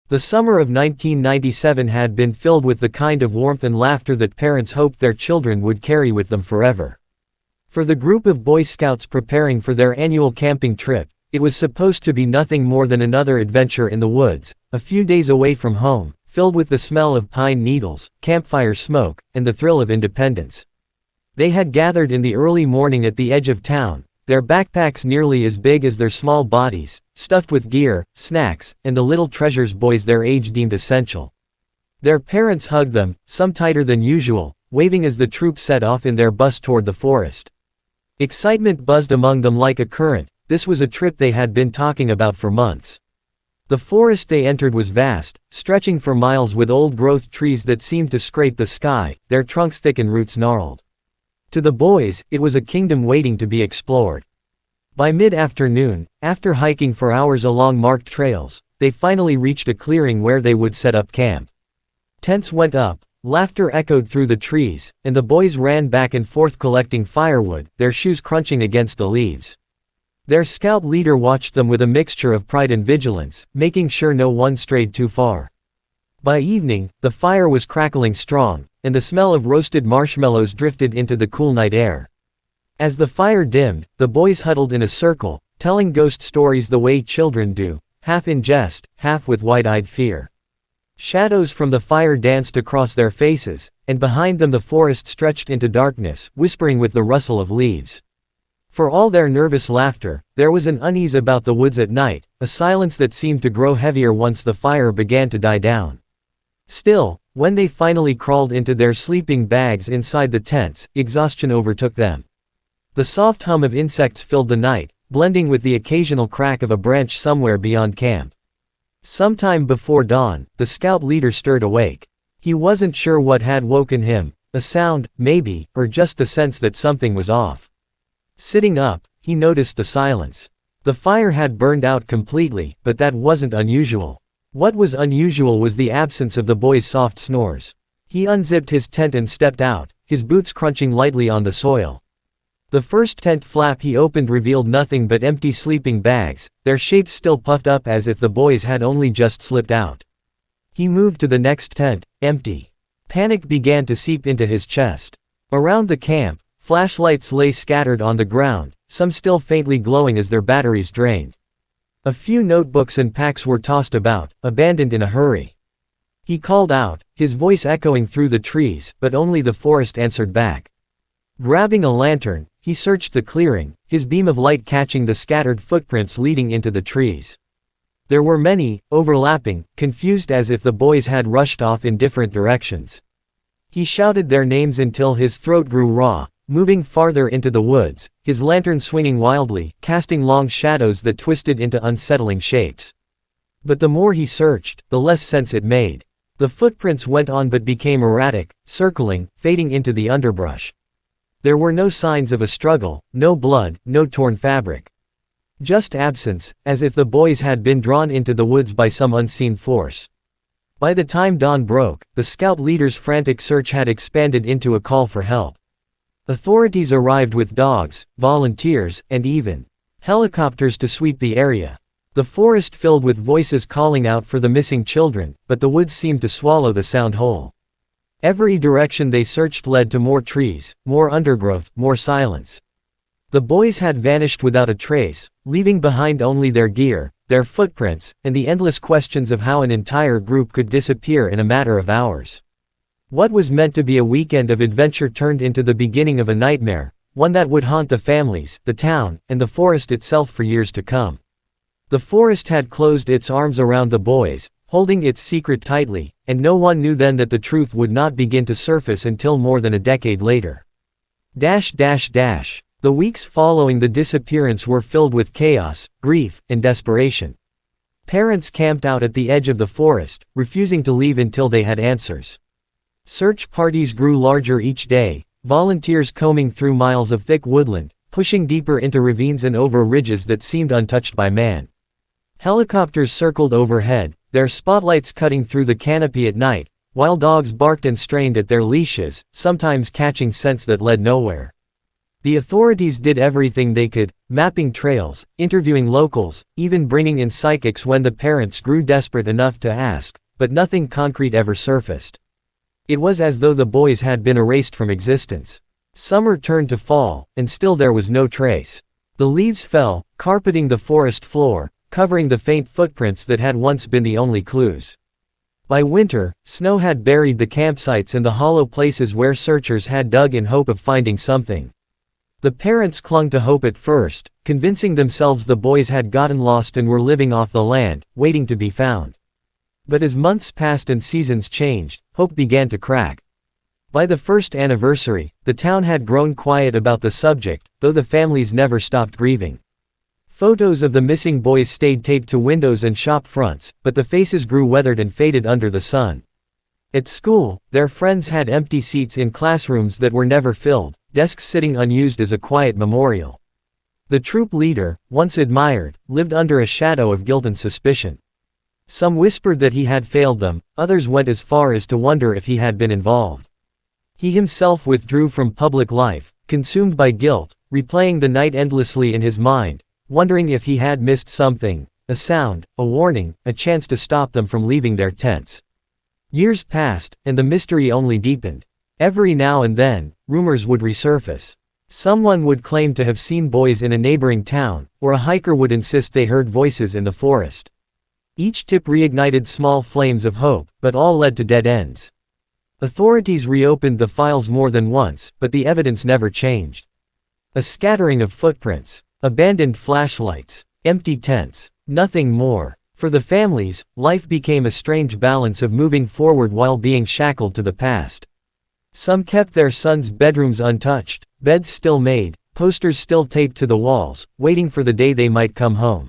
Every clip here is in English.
The summer of 1997 had been filled with the kind of warmth and laughter that parents hoped their children would carry with them forever. For the group of Boy Scouts preparing for their annual camping trip, it was supposed to be nothing more than another adventure in the woods, a few days away from home, filled with the smell of pine needles, campfire smoke, and the thrill of independence. They had gathered in the early morning at the edge of town, their backpacks nearly as big as their small bodies, stuffed with gear, snacks, and the little treasures boys their age deemed essential. Their parents hugged them, some tighter than usual, waving as the troop set off in their bus toward the forest. Excitement buzzed among them like a current. This was a trip they had been talking about for months. The forest they entered was vast, stretching for miles with old-growth trees that seemed to scrape the sky, their trunks thick and roots gnarled. To the boys, it was a kingdom waiting to be explored. By mid-afternoon, after hiking for hours along marked trails, they finally reached a clearing where they would set up camp. Tents went up, laughter echoed through the trees, and the boys ran back and forth collecting firewood, their shoes crunching against the leaves. Their scout leader watched them with a mixture of pride and vigilance, making sure no one strayed too far. By evening, the fire was crackling strong, and the smell of roasted marshmallows drifted into the cool night air. As the fire dimmed, the boys huddled in a circle, telling ghost stories the way children do, half in jest, half with wide-eyed fear. Shadows from the fire danced across their faces, and behind them the forest stretched into darkness, whispering with the rustle of leaves. For all their nervous laughter, there was an unease about the woods at night, a silence that seemed to grow heavier once the fire began to die down. Still, when they finally crawled into their sleeping bags inside the tents, exhaustion overtook them. The soft hum of insects filled the night, blending with the occasional crack of a branch somewhere beyond camp. Sometime before dawn, the scout leader stirred awake. He wasn't sure what had woken him, a sound, maybe, or just the sense that something was off. Sitting up, he noticed the silence. The fire had burned out completely, but that wasn't unusual. What was unusual was the absence of the boy's soft snores. He unzipped his tent and stepped out, his boots crunching lightly on the soil. The first tent flap he opened revealed nothing but empty sleeping bags, their shapes still puffed up as if the boys had only just slipped out. He moved to the next tent, empty. Panic began to seep into his chest. Around the camp, flashlights lay scattered on the ground, some still faintly glowing as their batteries drained. A few notebooks and packs were tossed about, abandoned in a hurry. He called out, his voice echoing through the trees, but only the forest answered back. Grabbing a lantern, he searched the clearing, his beam of light catching the scattered footprints leading into the trees. There were many, overlapping, confused as if the boys had rushed off in different directions. He shouted their names until his throat grew raw, moving farther into the woods, his lantern swinging wildly, casting long shadows that twisted into unsettling shapes. But the more he searched, the less sense it made. The footprints went on but became erratic, circling, fading into the underbrush. There were no signs of a struggle, no blood, no torn fabric. Just absence, as if the boys had been drawn into the woods by some unseen force. By the time dawn broke, the scout leader's frantic search had expanded into a call for help. Authorities arrived with dogs, volunteers, and even helicopters to sweep the area. The forest filled with voices calling out for the missing children, but the woods seemed to swallow the sound whole. Every direction they searched led to more trees, more undergrowth, more silence. The boys had vanished without a trace, leaving behind only their gear, their footprints, and the endless questions of how an entire group could disappear in a matter of hours. What was meant to be a weekend of adventure turned into the beginning of a nightmare, one that would haunt the families, the town, and the forest itself for years to come. The forest had closed its arms around the boys, holding its secret tightly, and no one knew then that the truth would not begin to surface until more than a decade later. The weeks following the disappearance were filled with chaos, grief, and desperation. Parents camped out at the edge of the forest, refusing to leave until they had answers. Search parties grew larger each day, volunteers combing through miles of thick woodland, pushing deeper into ravines and over ridges that seemed untouched by man. Helicopters circled overhead, their spotlights cutting through the canopy at night, while dogs barked and strained at their leashes, sometimes catching scents that led nowhere. The authorities did everything they could, mapping trails, interviewing locals, even bringing in psychics when the parents grew desperate enough to ask, but nothing concrete ever surfaced. It was as though the boys had been erased from existence. Summer turned to fall, and still there was no trace. The leaves fell, carpeting the forest floor, covering the faint footprints that had once been the only clues. By winter, snow had buried the campsites and the hollow places where searchers had dug in hope of finding something. The parents clung to hope at first, convincing themselves the boys had gotten lost and were living off the land, waiting to be found. But as months passed and seasons changed, hope began to crack. By the first anniversary, the town had grown quiet about the subject, though the families never stopped grieving. Photos of the missing boys stayed taped to windows and shop fronts, but the faces grew weathered and faded under the sun. At school, their friends had empty seats in classrooms that were never filled, desks sitting unused as a quiet memorial. The troop leader, once admired, lived under a shadow of guilt and suspicion. Some whispered that he had failed them, others went as far as to wonder if he had been involved. He himself withdrew from public life, consumed by guilt, replaying the night endlessly in his mind, wondering if he had missed something, a sound, a warning, a chance to stop them from leaving their tents. Years passed, and the mystery only deepened. Every now and then, rumors would resurface. Someone would claim to have seen boys in a neighboring town, or a hiker would insist they heard voices in the forest. Each tip reignited small flames of hope, but all led to dead ends. Authorities reopened the files more than once, but the evidence never changed. A scattering of footprints, abandoned flashlights, empty tents, nothing more. For the families, life became a strange balance of moving forward while being shackled to the past. Some kept their sons' bedrooms untouched, beds still made, posters still taped to the walls, waiting for the day they might come home.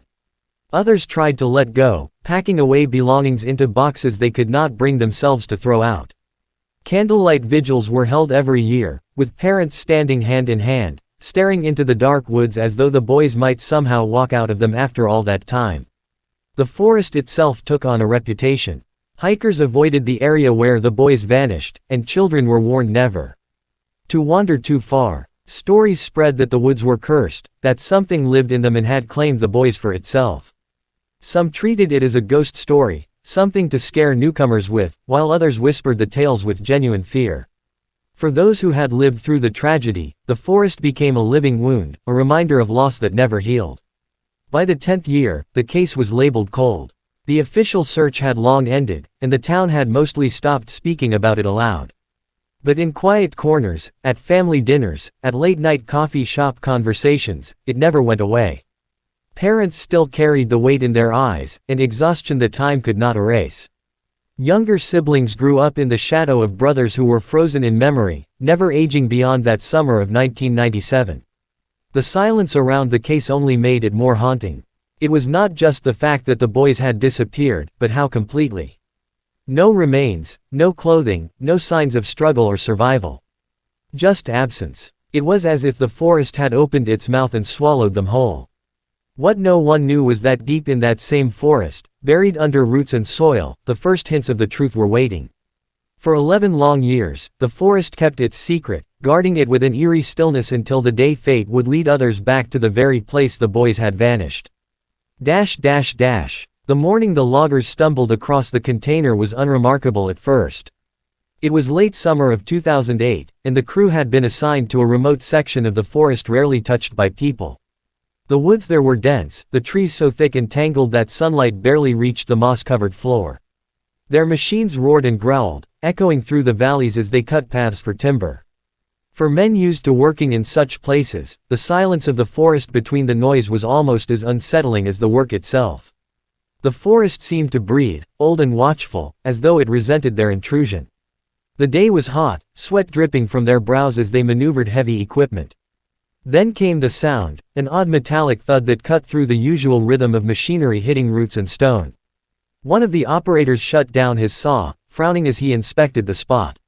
Others tried to let go, packing away belongings into boxes they could not bring themselves to throw out. Candlelight vigils were held every year, with parents standing hand in hand, staring into the dark woods as though the boys might somehow walk out of them after all that time. The forest itself took on a reputation. Hikers avoided the area where the boys vanished, and children were warned never to wander too far. Stories spread that the woods were cursed, that something lived in them and had claimed the boys for itself. Some treated it as a ghost story, something to scare newcomers with, while others whispered the tales with genuine fear. For those who had lived through the tragedy, the forest became a living wound, a reminder of loss that never healed. By the 10th year, the case was labeled cold. The official search had long ended, and the town had mostly stopped speaking about it aloud. But in quiet corners, at family dinners, at late-night coffee shop conversations, it never went away. Parents still carried the weight in their eyes, and exhaustion that time could not erase. Younger siblings grew up in the shadow of brothers who were frozen in memory, never aging beyond that summer of 1997. The silence around the case only made it more haunting. It was not just the fact that the boys had disappeared, but how completely. No remains, no clothing, no signs of struggle or survival. Just absence. It was as if the forest had opened its mouth and swallowed them whole. What no one knew was that deep in that same forest, buried under roots and soil, the first hints of the truth were waiting. For 11 long years, the forest kept its secret, guarding it with an eerie stillness until the day fate would lead others back to the very place the boys had vanished. The morning the loggers stumbled across the container was unremarkable at first. It was late summer of 2008, and the crew had been assigned to a remote section of the forest rarely touched by people. The woods there were dense, the trees so thick and tangled that sunlight barely reached the moss-covered floor. Their machines roared and growled, echoing through the valleys as they cut paths for timber. For men used to working in such places, the silence of the forest between the noise was almost as unsettling as the work itself. The forest seemed to breathe, old and watchful, as though it resented their intrusion. The day was hot, sweat dripping from their brows as they maneuvered heavy equipment. Then came the sound, an odd metallic thud that cut through the usual rhythm of machinery hitting roots and stone. One of the operators shut down his saw, frowning as he inspected the spot.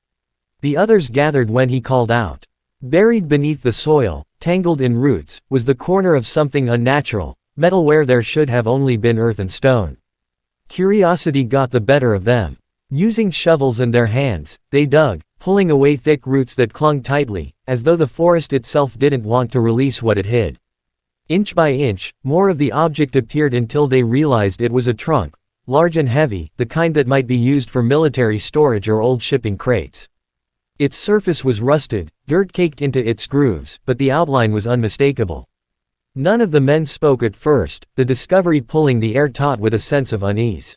The others gathered when he called out. Buried beneath the soil, tangled in roots, was the corner of something unnatural, metal where there should have only been earth and stone. Curiosity got the better of them. Using shovels and their hands, they dug, pulling away thick roots that clung tightly, as though the forest itself didn't want to release what it hid. Inch by inch, more of the object appeared until they realized it was a trunk, large and heavy, the kind that might be used for military storage or old shipping crates. Its surface was rusted, dirt caked into its grooves, but the outline was unmistakable. None of the men spoke at first, the discovery pulling the air taut with a sense of unease.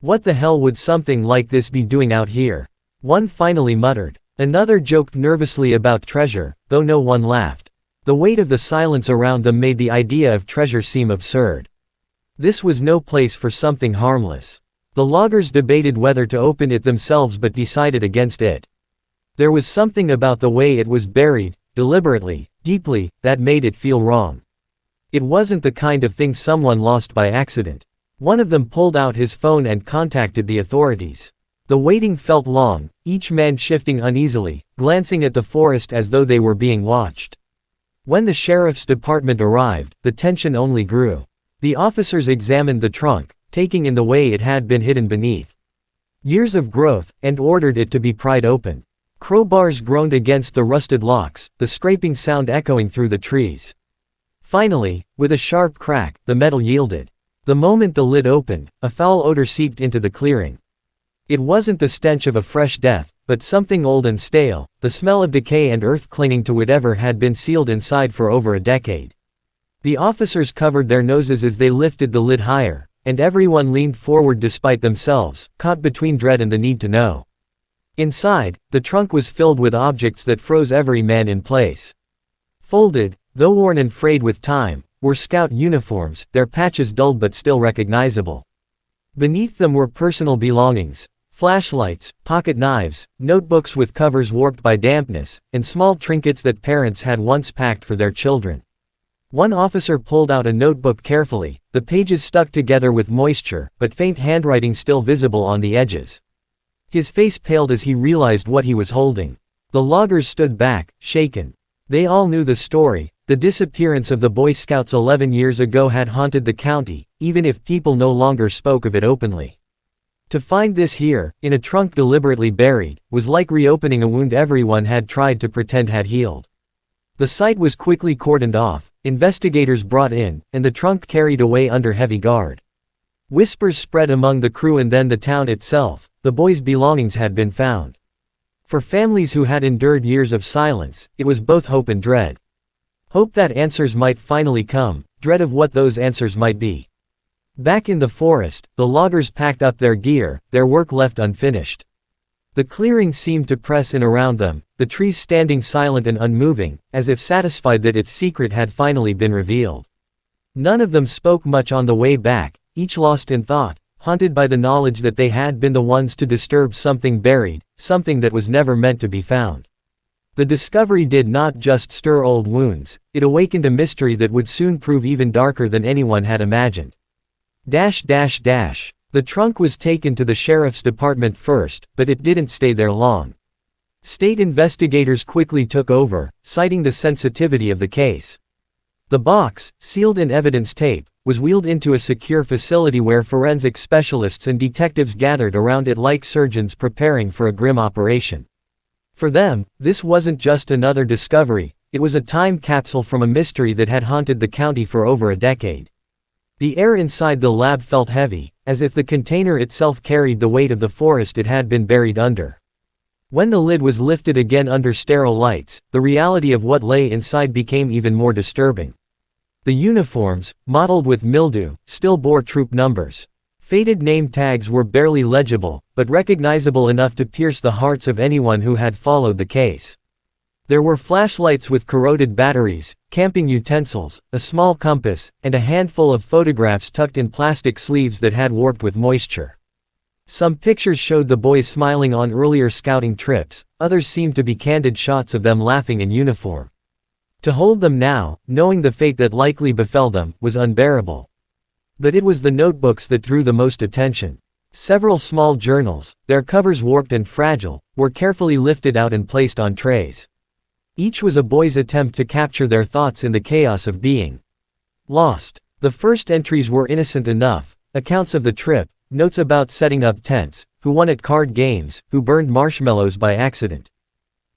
What the hell would something like this be doing out here? One finally muttered. Another joked nervously about treasure, though no one laughed. The weight of the silence around them made the idea of treasure seem absurd. This was no place for something harmless. The loggers debated whether to open it themselves but decided against it. There was something about the way it was buried, deliberately, deeply, that made it feel wrong. It wasn't the kind of thing someone lost by accident. One of them pulled out his phone and contacted the authorities. The waiting felt long, each man shifting uneasily, glancing at the forest as though they were being watched. When the sheriff's department arrived, the tension only grew. The officers examined the trunk, taking in the way it had been hidden beneath years of growth, and ordered it to be pried open. Crowbars groaned against the rusted locks, the scraping sound echoing through the trees. Finally, with a sharp crack, the metal yielded. The moment the lid opened, a foul odor seeped into the clearing. It wasn't the stench of a fresh death, but something old and stale, the smell of decay and earth clinging to whatever had been sealed inside for over a decade. The officers covered their noses as they lifted the lid higher, and everyone leaned forward despite themselves, caught between dread and the need to know. Inside, the trunk was filled with objects that froze every man in place. Folded, though worn and frayed with time, were scout uniforms, their patches dulled but still recognizable. Beneath them were personal belongings, flashlights, pocket knives, notebooks with covers warped by dampness, and small trinkets that parents had once packed for their children. One officer pulled out a notebook carefully, the pages stuck together with moisture, but faint handwriting still visible on the edges. His face paled as he realized what he was holding. The loggers stood back, shaken. They all knew the story. The disappearance of the Boy Scouts 11 years ago had haunted the county, even if people no longer spoke of it openly. To find this here, in a trunk deliberately buried, was like reopening a wound everyone had tried to pretend had healed. The site was quickly cordoned off, investigators brought in, and the trunk carried away under heavy guard. Whispers spread among the crew and then the town itself. The boys' belongings had been found. For families who had endured years of silence, it was both hope and dread. Hope that answers might finally come, dread of what those answers might be. Back in the forest, the loggers packed up their gear, their work left unfinished. The clearing seemed to press in around them, the trees standing silent and unmoving, as if satisfied that its secret had finally been revealed. None of them spoke much on the way back, each lost in thought, haunted by the knowledge that they had been the ones to disturb something buried, something that was never meant to be found. The discovery did not just stir old wounds, it awakened a mystery that would soon prove even darker than anyone had imagined. The trunk was taken to the sheriff's department first, but it didn't stay there long. State investigators quickly took over, citing the sensitivity of the case. The box, sealed in evidence tape, was wheeled into a secure facility where forensic specialists and detectives gathered around it like surgeons preparing for a grim operation. For them, this wasn't just another discovery, it was a time capsule from a mystery that had haunted the county for over a decade. The air inside the lab felt heavy, as if the container itself carried the weight of the forest it had been buried under. When the lid was lifted again under sterile lights, the reality of what lay inside became even more disturbing. The uniforms, mottled with mildew, still bore troop numbers. Faded name tags were barely legible, but recognizable enough to pierce the hearts of anyone who had followed the case. There were flashlights with corroded batteries, camping utensils, a small compass, and a handful of photographs tucked in plastic sleeves that had warped with moisture. Some pictures showed the boys smiling on earlier scouting trips, others seemed to be candid shots of them laughing in uniform. To hold them now, knowing the fate that likely befell them, was unbearable. But it was the notebooks that drew the most attention. Several small journals, their covers warped and fragile, were carefully lifted out and placed on trays. Each was a boy's attempt to capture their thoughts in the chaos of being lost. The first entries were innocent enough, accounts of the trip, notes about setting up tents, who won at card games, who burned marshmallows by accident.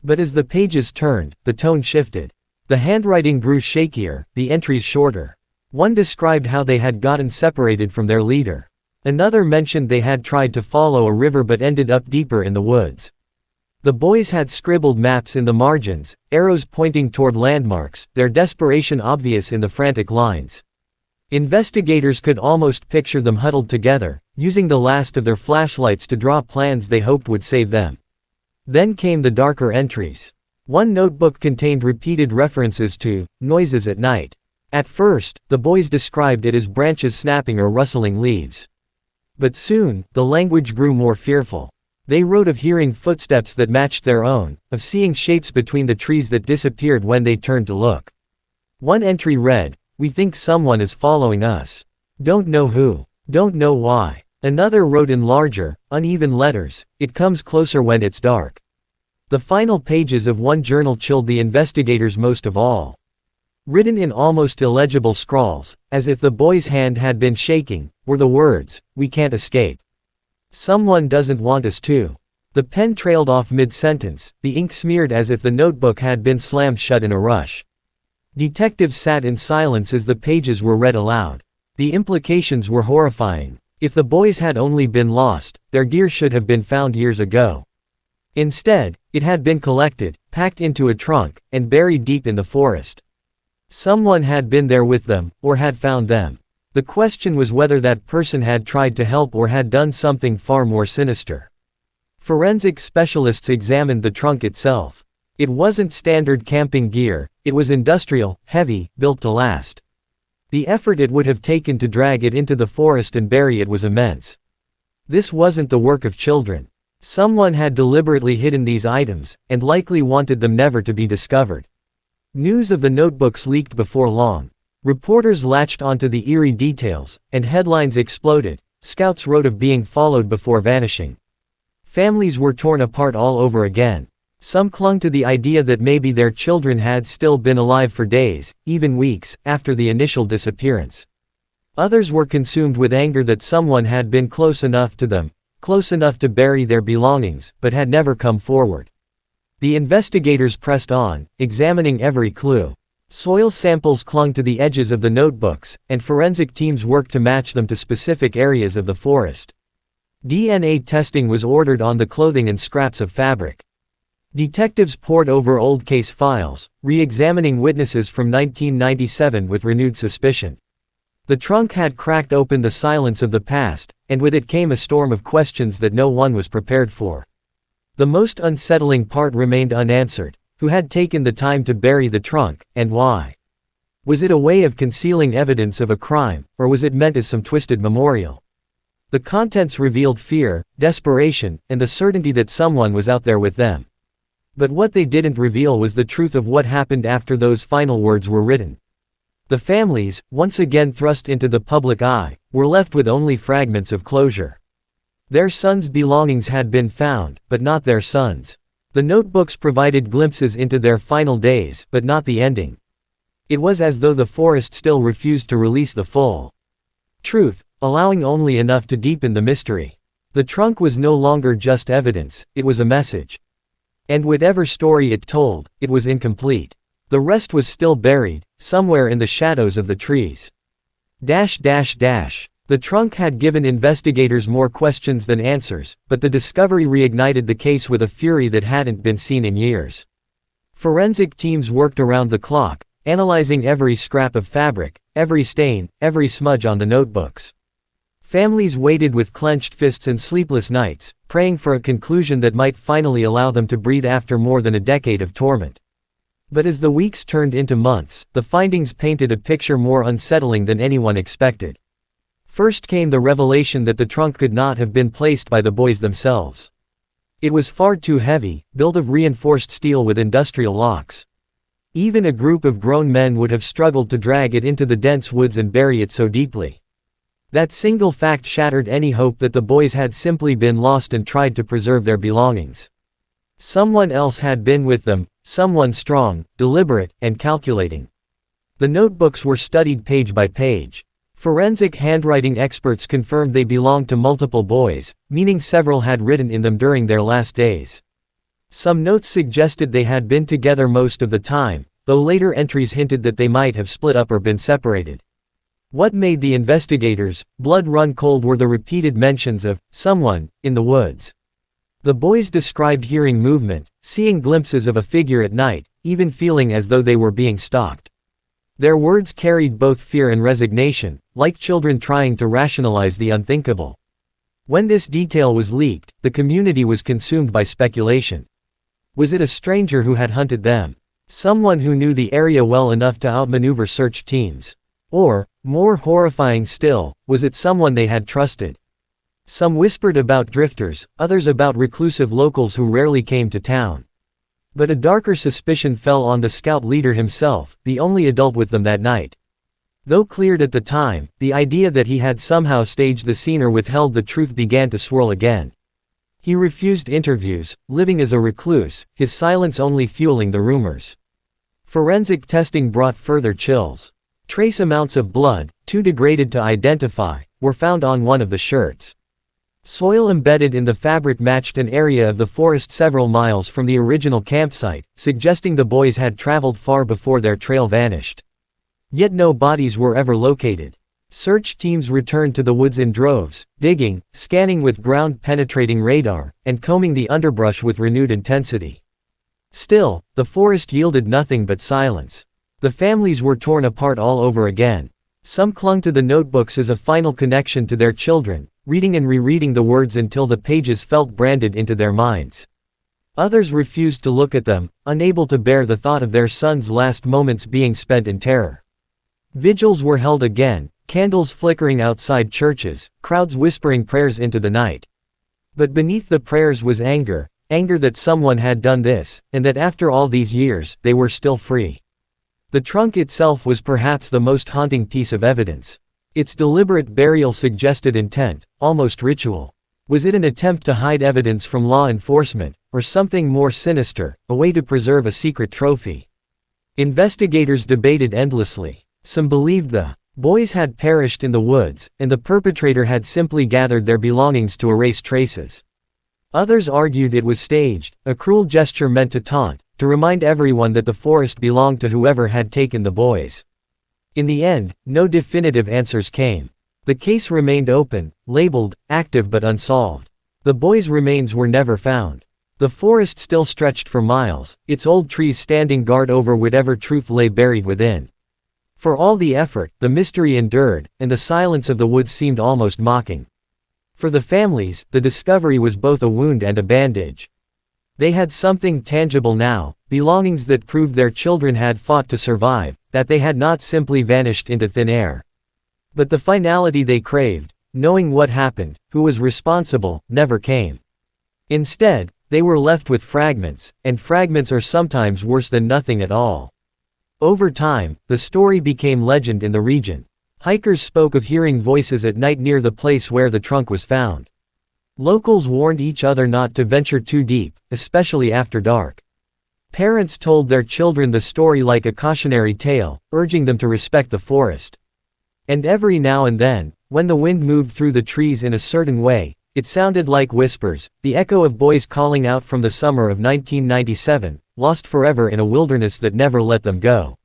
But as the pages turned, the tone shifted. The handwriting grew shakier, the entries shorter. One described how they had gotten separated from their leader. Another mentioned they had tried to follow a river but ended up deeper in the woods. The boys had scribbled maps in the margins, arrows pointing toward landmarks, their desperation obvious in the frantic lines. Investigators could almost picture them huddled together, using the last of their flashlights to draw plans they hoped would save them. Then came the darker entries. One notebook contained repeated references to noises at night. At first, the boys described it as branches snapping or rustling leaves. But soon, the language grew more fearful. They wrote of hearing footsteps that matched their own, of seeing shapes between the trees that disappeared when they turned to look. One entry read, "We think someone is following us. Don't know who. Don't know why." Another wrote in larger, uneven letters, "It comes closer when it's dark." The final pages of one journal chilled the investigators most of all. Written in almost illegible scrawls, as if the boy's hand had been shaking, were the words, "We can't escape. Someone doesn't want us to." The pen trailed off mid-sentence, the ink smeared as if the notebook had been slammed shut in a rush. Detectives sat in silence as the pages were read aloud. The implications were horrifying. If the boys had only been lost, their gear should have been found years ago. Instead, it had been collected, packed into a trunk, and buried deep in the forest. Someone had been there with them, or had found them. The question was whether that person had tried to help or had done something far more sinister. Forensic specialists examined the trunk itself. It wasn't standard camping gear, it was industrial, heavy, built to last. The effort it would have taken to drag it into the forest and bury it was immense. This wasn't the work of children. Someone had deliberately hidden these items, and likely wanted them never to be discovered. News of the notebooks leaked before long. Reporters latched onto the eerie details, and headlines exploded. Scouts wrote of being followed before vanishing. Families were torn apart all over again. Some clung to the idea that maybe their children had still been alive for days, even weeks, after the initial disappearance. Others were consumed with anger that someone had been close enough to them, close enough to bury their belongings, but had never come forward. The investigators pressed on, examining every clue. Soil samples clung to the edges of the notebooks, and forensic teams worked to match them to specific areas of the forest. DNA testing was ordered on the clothing and scraps of fabric. Detectives pored over old case files, re-examining witnesses from 1997 with renewed suspicion. The trunk had cracked open the silence of the past, and with it came a storm of questions that no one was prepared for. The most unsettling part remained unanswered. Who had taken the time to bury the trunk, and why? Was it a way of concealing evidence of a crime, or was it meant as some twisted memorial? The contents revealed fear, desperation, and the certainty that someone was out there with them. But what they didn't reveal was the truth of what happened after those final words were written. The families, once again thrust into the public eye, were left with only fragments of closure. Their sons' belongings had been found, but not their sons. The notebooks provided glimpses into their final days, but not the ending. It was as though the forest still refused to release the full truth, allowing only enough to deepen the mystery. The trunk was no longer just evidence, it was a message. And whatever story it told, it was incomplete. The rest was still buried, somewhere in the shadows of the trees. The trunk had given investigators more questions than answers, but the discovery reignited the case with a fury that hadn't been seen in years. Forensic teams worked around the clock, analyzing every scrap of fabric, every stain, every smudge on the notebooks. Families waited with clenched fists and sleepless nights, praying for a conclusion that might finally allow them to breathe after more than a decade of torment. But as the weeks turned into months, the findings painted a picture more unsettling than anyone expected. First came the revelation that the trunk could not have been placed by the boys themselves. It was far too heavy, built of reinforced steel with industrial locks. Even a group of grown men would have struggled to drag it into the dense woods and bury it so deeply. That single fact shattered any hope that the boys had simply been lost and tried to preserve their belongings. Someone else had been with them, someone strong, deliberate, and calculating. The notebooks were studied page by page. Forensic handwriting experts confirmed they belonged to multiple boys, meaning several had written in them during their last days. Some notes suggested they had been together most of the time, though later entries hinted that they might have split up or been separated. What made the investigators' blood run cold were the repeated mentions of someone in the woods. The boys described hearing movement, seeing glimpses of a figure at night, even feeling as though they were being stalked. Their words carried both fear and resignation, like children trying to rationalize the unthinkable. When this detail was leaked, the community was consumed by speculation. Was it a stranger who had hunted them? Someone who knew the area well enough to outmaneuver search teams? Or, more horrifying still, was it someone they had trusted? Some whispered about drifters, others about reclusive locals who rarely came to town. But a darker suspicion fell on the scout leader himself, the only adult with them that night. Though cleared at the time, the idea that he had somehow staged the scene or withheld the truth began to swirl again. He refused interviews, living as a recluse, his silence only fueling the rumors. Forensic testing brought further chills. Trace amounts of blood, too degraded to identify, were found on one of the shirts. Soil embedded in the fabric matched an area of the forest several miles from the original campsite, suggesting the boys had traveled far before their trail vanished. Yet no bodies were ever located. Search teams returned to the woods in droves, digging, scanning with ground-penetrating radar, and combing the underbrush with renewed intensity. Still, the forest yielded nothing but silence. The families were torn apart all over again. Some clung to the notebooks as a final connection to their children, reading and rereading the words until the pages felt branded into their minds. Others refused to look at them, unable to bear the thought of their sons' last moments being spent in terror. Vigils were held again, candles flickering outside churches, crowds whispering prayers into the night. But beneath the prayers was anger that someone had done this, and that after all these years, they were still free. The trunk itself was perhaps the most haunting piece of evidence. Its deliberate burial suggested intent, almost ritual. Was it an attempt to hide evidence from law enforcement, or something more sinister, a way to preserve a secret trophy? Investigators debated endlessly. Some believed the boys had perished in the woods, and the perpetrator had simply gathered their belongings to erase traces. Others argued it was staged, a cruel gesture meant to taunt, to remind everyone that the forest belonged to whoever had taken the boys. In the end, no definitive answers came. The case remained open, labeled, active but unsolved. The boys' remains were never found. The forest still stretched for miles, its old trees standing guard over whatever truth lay buried within. For all the effort, the mystery endured, and the silence of the woods seemed almost mocking. For the families, the discovery was both a wound and a bandage. They had something tangible now, belongings that proved their children had fought to survive, that they had not simply vanished into thin air. But the finality they craved, knowing what happened, who was responsible, never came. Instead, they were left with fragments, and fragments are sometimes worse than nothing at all. Over time, the story became legend in the region. Hikers spoke of hearing voices at night near the place where the trunk was found. Locals warned each other not to venture too deep, especially after dark. Parents told their children the story like a cautionary tale, urging them to respect the forest. And every now and then, when the wind moved through the trees in a certain way, it sounded like whispers, the echo of boys calling out from the summer of 1997, lost forever in a wilderness that never let them go.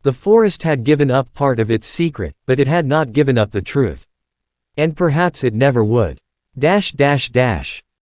The forest had given up part of its secret, but it had not given up the truth. And perhaps it never would.